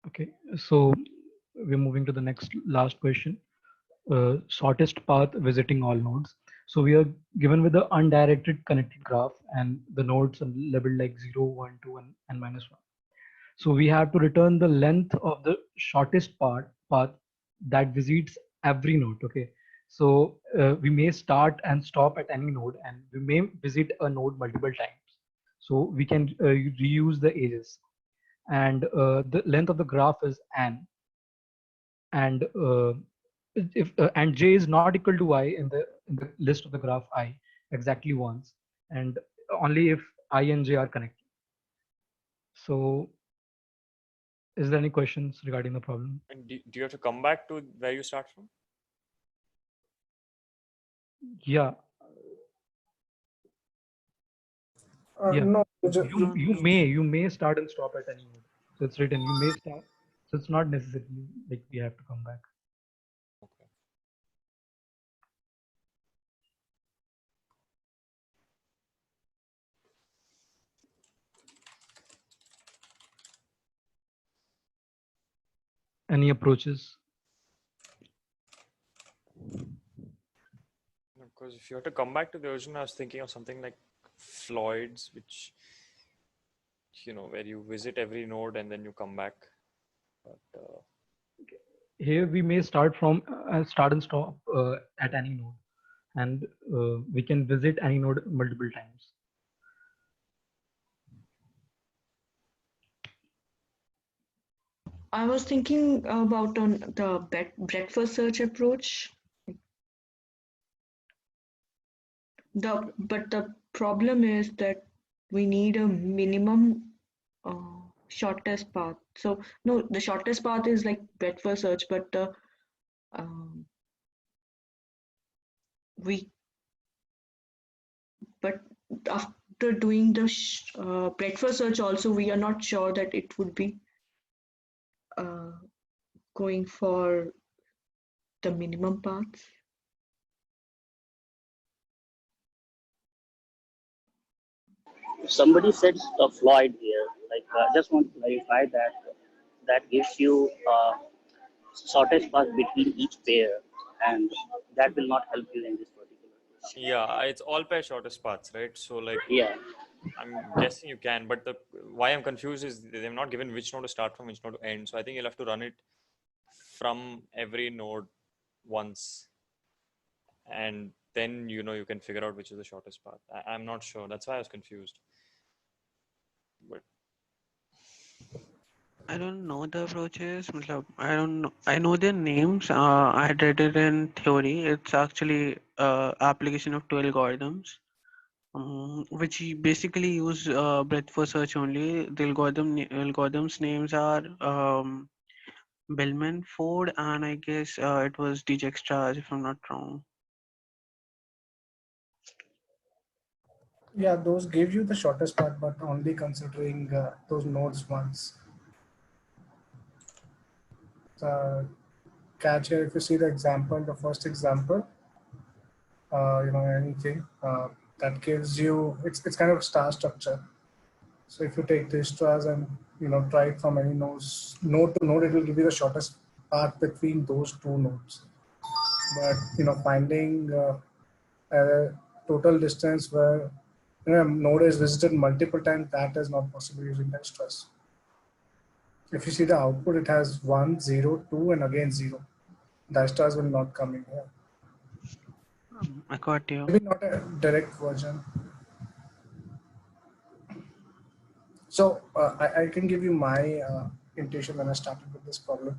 Okay, so we're moving to the next last question. Shortest path visiting all nodes. So we are given with the undirected connected graph and the nodes are labeled like 0, 1, 2, and -1. So we have to return the length of the shortest path that visits every node. Okay. So we may start and stop at any node, and we may visit a node multiple times. So we can reuse the edges, and the length of the graph is n, and if and j is not equal to I in the list of the graph I exactly once, and only if I and j are connected. So is there any questions regarding the problem? And do you have to come back to where you start from? Yeah, yeah. No, You may start and stop at any node. So it's written you may start. So it's not necessarily like we have to come back. Okay. Any approaches? Because if you have to come back to the original, I was thinking of something like Floyd's, which, where you visit every node and then you come back. But Here we may start from start and stop at any node, and we can visit any node multiple times. I was thinking about on the breadth first search approach. But the problem is that we need a minimum shortest path. So no, the shortest path is like breadth first search, but um, but after doing the breadth first search also, we are not sure that it would be going for the minimum paths. Somebody said Floyd here. Like, just want to clarify that that gives you shortest path between each pair, and that will not help you in this particular case. yeah, it's all pair shortest paths, right? So like, Yeah. I'm guessing you can, but why I'm confused is they've not given which node to start from, which node to end. So I think you'll have to run it from every node once, and then you can figure out which is the shortest path. I'm not sure. That's why I was confused. But I don't know the approaches. I don't know. I know their names. I had read it in theory. It's actually application of two algorithms, which basically use breadth first search only. The algorithms names are Bellman, Ford, and I guess it was Dijkstra, if I'm not wrong. Yeah, those give you the shortest path, but only considering those nodes once. The catch here, if you see the example, the first example, anything that gives you, it's kind of star structure. So if you take this stars and try it from any node to node, it will give you the shortest path between those two nodes. But finding a total distance where a node is visited multiple times, that is not possible using Dijkstra's. If you see the output, it has 1, 0, 2, and again 0. Dijkstra's will not come in here. I got you. Maybe not a direct version. So I can give you my intuition when I started with this problem.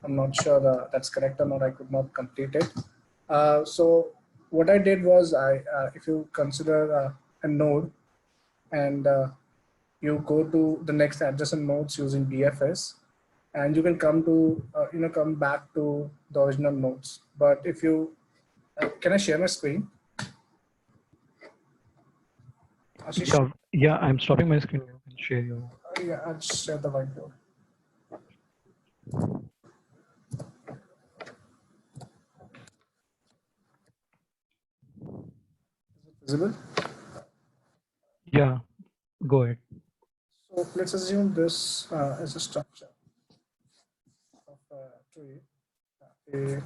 I'm not sure that's correct or not. I could not complete it. So what I did was, if you consider a node and you go to the next adjacent nodes using BFS, and you can come to come back to the original nodes. But if you can I share my screen? Ashish? Yeah, I'm stopping my screen. You can share your. Yeah, I'll share the whiteboard. Is it visible? Yeah, go ahead. So let's assume this is a structure. tree, A,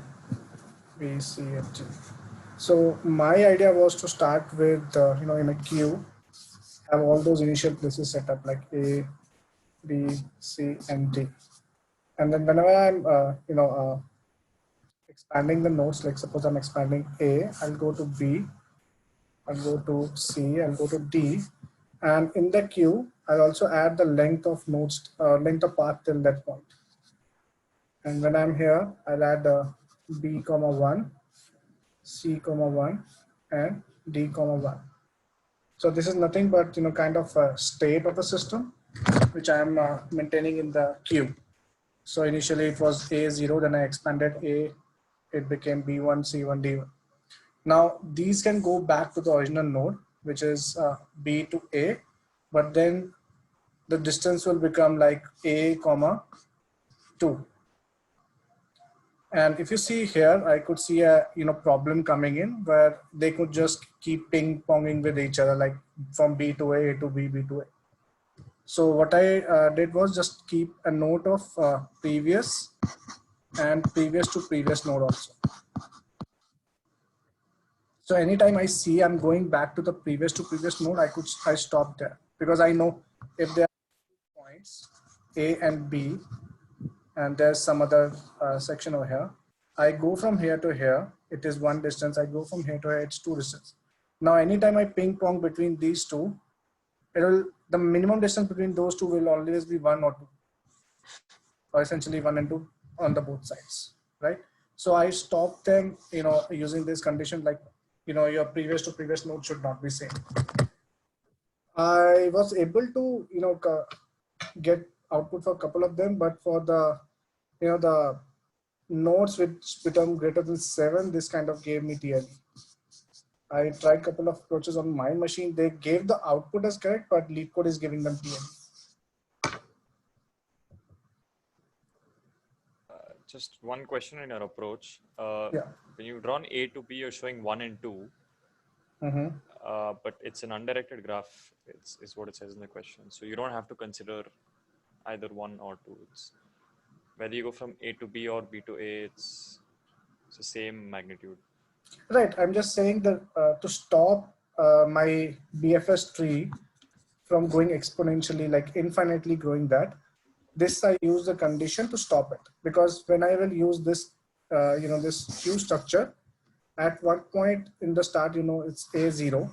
B, C, and D. So my idea was to start with, in a queue, have all those initial places set up like A, B, C, and D. And then whenever I'm, expanding the nodes, like suppose I'm expanding A, I'll go to B, I'll go to C, I'll go to D. And in the queue, I'll also add the length of nodes, length of path till that point. And when I'm here, I'll add B comma 1, C comma 1, and D comma 1. So this is nothing but kind of a state of the system, which I am maintaining in the queue. So initially it was A0, then I expanded A, it became B1, C1, D1. Now these can go back to the original node, which is B to A, but then the distance will become like A comma 2. And if you see here, I could see a problem coming in where they could just keep ping ponging with each other, like from B to A to B, B to A. So what I did was just keep a note of previous and previous to previous node also. So anytime I see I'm going back to the previous to previous node, I stop there, because I know if there are points A and B, and there's some other section over here, I go from here to here, it is one distance. I go from here to here, it's two distance. Now anytime I ping pong between these two, the minimum distance between those two will always be 1 or 2, or essentially 1 and 2 on the both sides, right? So I stop them, using this condition, like, your previous to previous node should not be same. I was able to, get output for a couple of them, but for the, the nodes which become greater than 7, this kind of gave me TLE. I tried a couple of approaches on my machine. They gave the output as correct, but LeetCode is giving them TLE. Just one question in your approach. Yeah. When you've drawn A to B, you're showing 1 and 2. But it's an undirected graph, is what it says in the question. So you don't have to consider either 1 or 2. It's whether you go from A to B or B to A, it's the same magnitude. Right. I'm just saying that to stop my BFS tree from going exponentially, like infinitely growing that, this I use the condition to stop it, because when I will use this, this queue structure, at one point in the start, it's A0.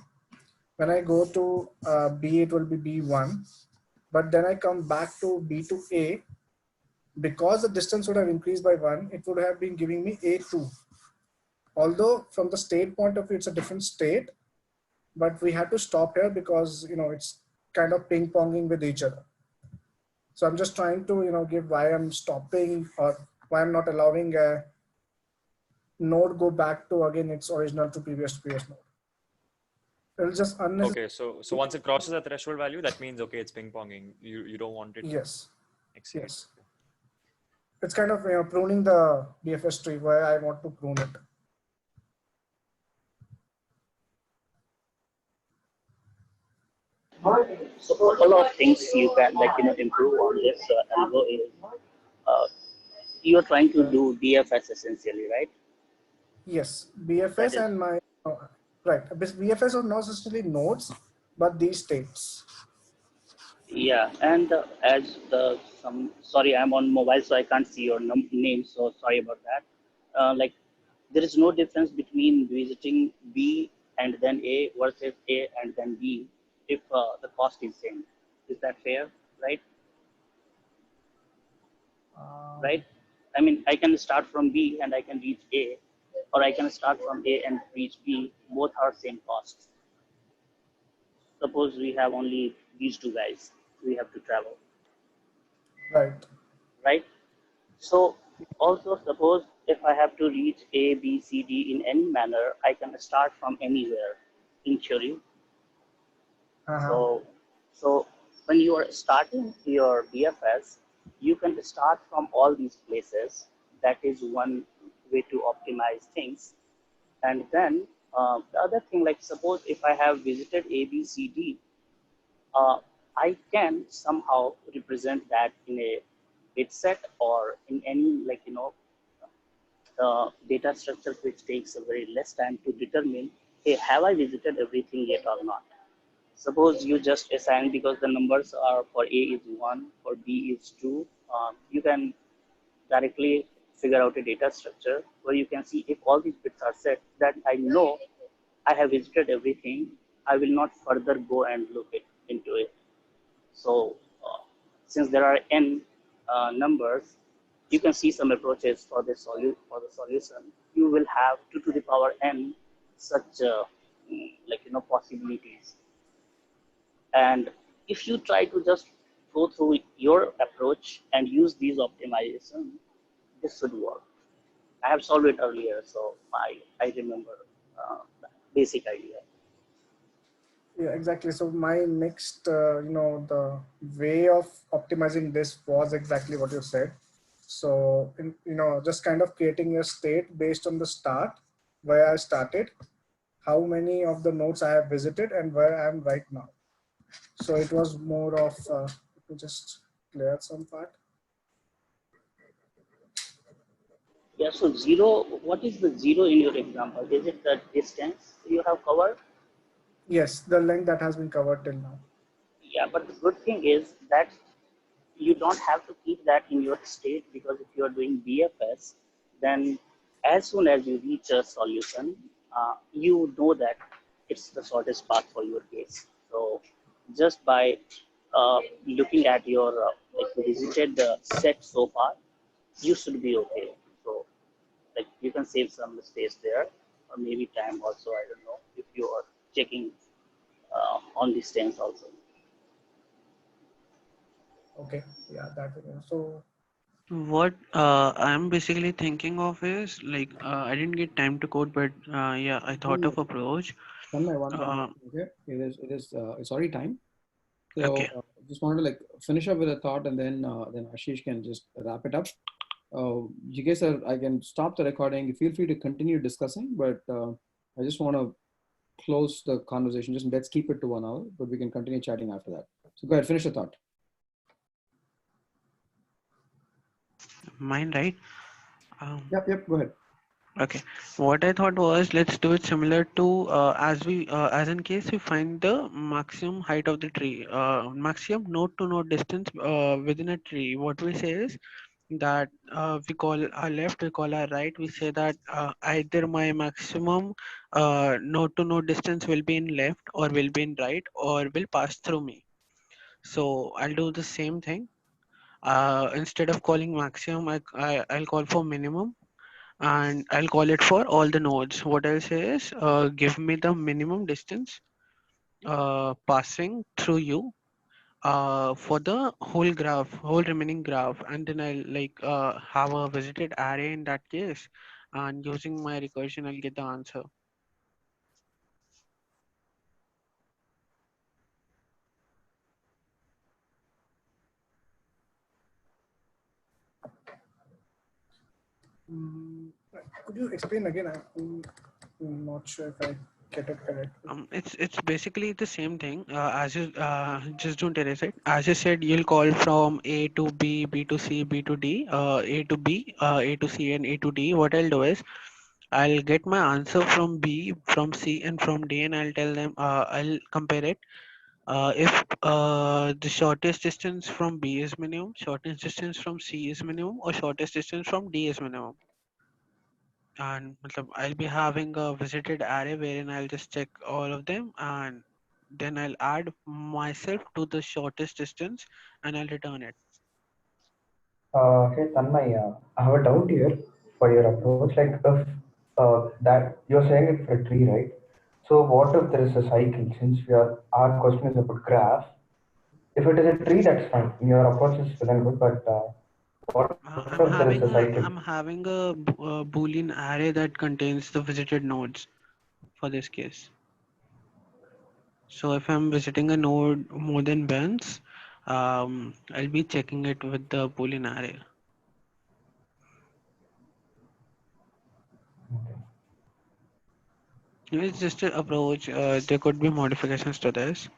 When I go to B, it will be B1. But then I come back to B to A, because the distance would have increased by 1, it would have been giving me A2. Although from the state point of view, it's a different state, but we had to stop here because, it's kind of ping ponging with each other. So I'm just trying to, give why I'm stopping, or why I'm not allowing a node go back to, again, its original to previous node. It'll just unnecessary. Okay, so once it crosses a threshold value, that means, okay, it's ping ponging. You don't want it. Yes. Exceed. Yes. It's kind of pruning the BFS tree where I want to prune it. So a couple of things you can improve on this algo is you are trying to do BFS essentially, right? Yes, BFS and my right. BFS are not necessarily nodes, but these states. Yeah, and as sorry, I'm on mobile, so I can't see your name. So sorry about that. Like, there is no difference between visiting B and then A versus A and then B if the cost is same. Is that fair? Right? Right? I mean, I can start from B and I can reach A, or I can start from A and reach B. Both are same costs. Suppose we have only these two guys. We have to travel. Right. Right? So also suppose if I have to reach A, B, C, D in any manner, I can start from anywhere in theory. So when you are starting your BFS, you can start from all these places. That is one way to optimize things. And then the other thing, like suppose if I have visited A, B, C, D, I can somehow represent that in a bit set or in any data structure which takes a very less time to determine, hey, have I visited everything yet or not? Suppose you just assign, because the numbers are for A is 1, for B is 2, you can directly figure out a data structure where you can see if all these bits are set, that I know I have visited everything. I will not further go and look into it. So since there are n numbers, you can see some approaches for the solution. You will have 2 to the power n such possibilities. And if you try to just go through your approach and use these optimization, this should work. I have solved it earlier, so I remember the basic idea. Yeah, exactly. So my next, the way of optimizing this was exactly what you said. So, just kind of creating a state based on the start, where I started, how many of the nodes I have visited, and where I am right now. So it was more of, let me just clear some part. Yeah, so zero, what is the zero in your example? Is it the distance you have covered? Yes, the length that has been covered till now. Yeah, but the good thing is that you don't have to keep that in your state, because if you are doing BFS, then as soon as you reach a solution, you know that it's the shortest path for your case. So just by looking at your visited set so far, you should be okay. So like you can save some space there, or maybe time also. I don't know if you are checking on distance also. Okay, yeah, that. So What I'm basically thinking of is like I didn't get time to code, but yeah, I thought of approach. One by one. Uh, Okay, it's already time. So okay. just wanted to like finish up with a thought, and then Ashish can just wrap it up. You guys are. I can stop the recording. Feel free to continue discussing, but I just want to close the conversation. Just let's keep it to 1 hour, but we can continue chatting after that. So go ahead, finish the thought. Mine, right? Yep. Go ahead. Okay. What I thought was let's do it similar to as in case we find the maximum height of the tree, maximum node to node distance within a tree. What we say is that we call our left, we call our right. We say that either my maximum node to node distance will be in left or will be in right or will pass through me. So I'll do the same thing. Instead of calling maximum, I'll call for minimum, and I'll call it for all the nodes. What I'll say is give me the minimum distance passing through you for the whole graph, whole remaining graph, and then I'll like have a visited array in that case, and using my recursion I'll get the answer. could you explain again? I'm not sure if I get it correctly. It's basically the same thing as you just don't erase it. As you said, you'll call from A to B, B to C, B to D, A to B, A to C, and A to D. What I'll do is I'll get my answer from B, from C, and from D, and I'll tell them, I'll compare it. If the shortest distance from B is minimum, shortest distance from C is minimum, or shortest distance from D is minimum. And I'll be having a visited array wherein I'll just check all of them, and then I'll add myself to the shortest distance and I'll return it. Okay, Tanmay, I have a doubt here for your approach. Like, if that you're saying it for a tree, right? So, what if there is a cycle? Since our question is about graph. If it is a tree, that's fine. Your approach is well and good, but what if there is a cycle? I'm having a Boolean array that contains the visited nodes for this case. So if I'm visiting a node more than once, I'll be checking it with the Boolean array. It's just an approach. There could be modifications to this.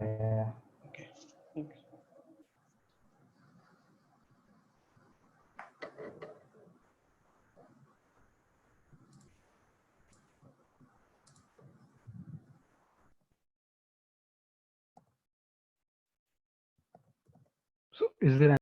Yeah. Okay. Thanks. So is there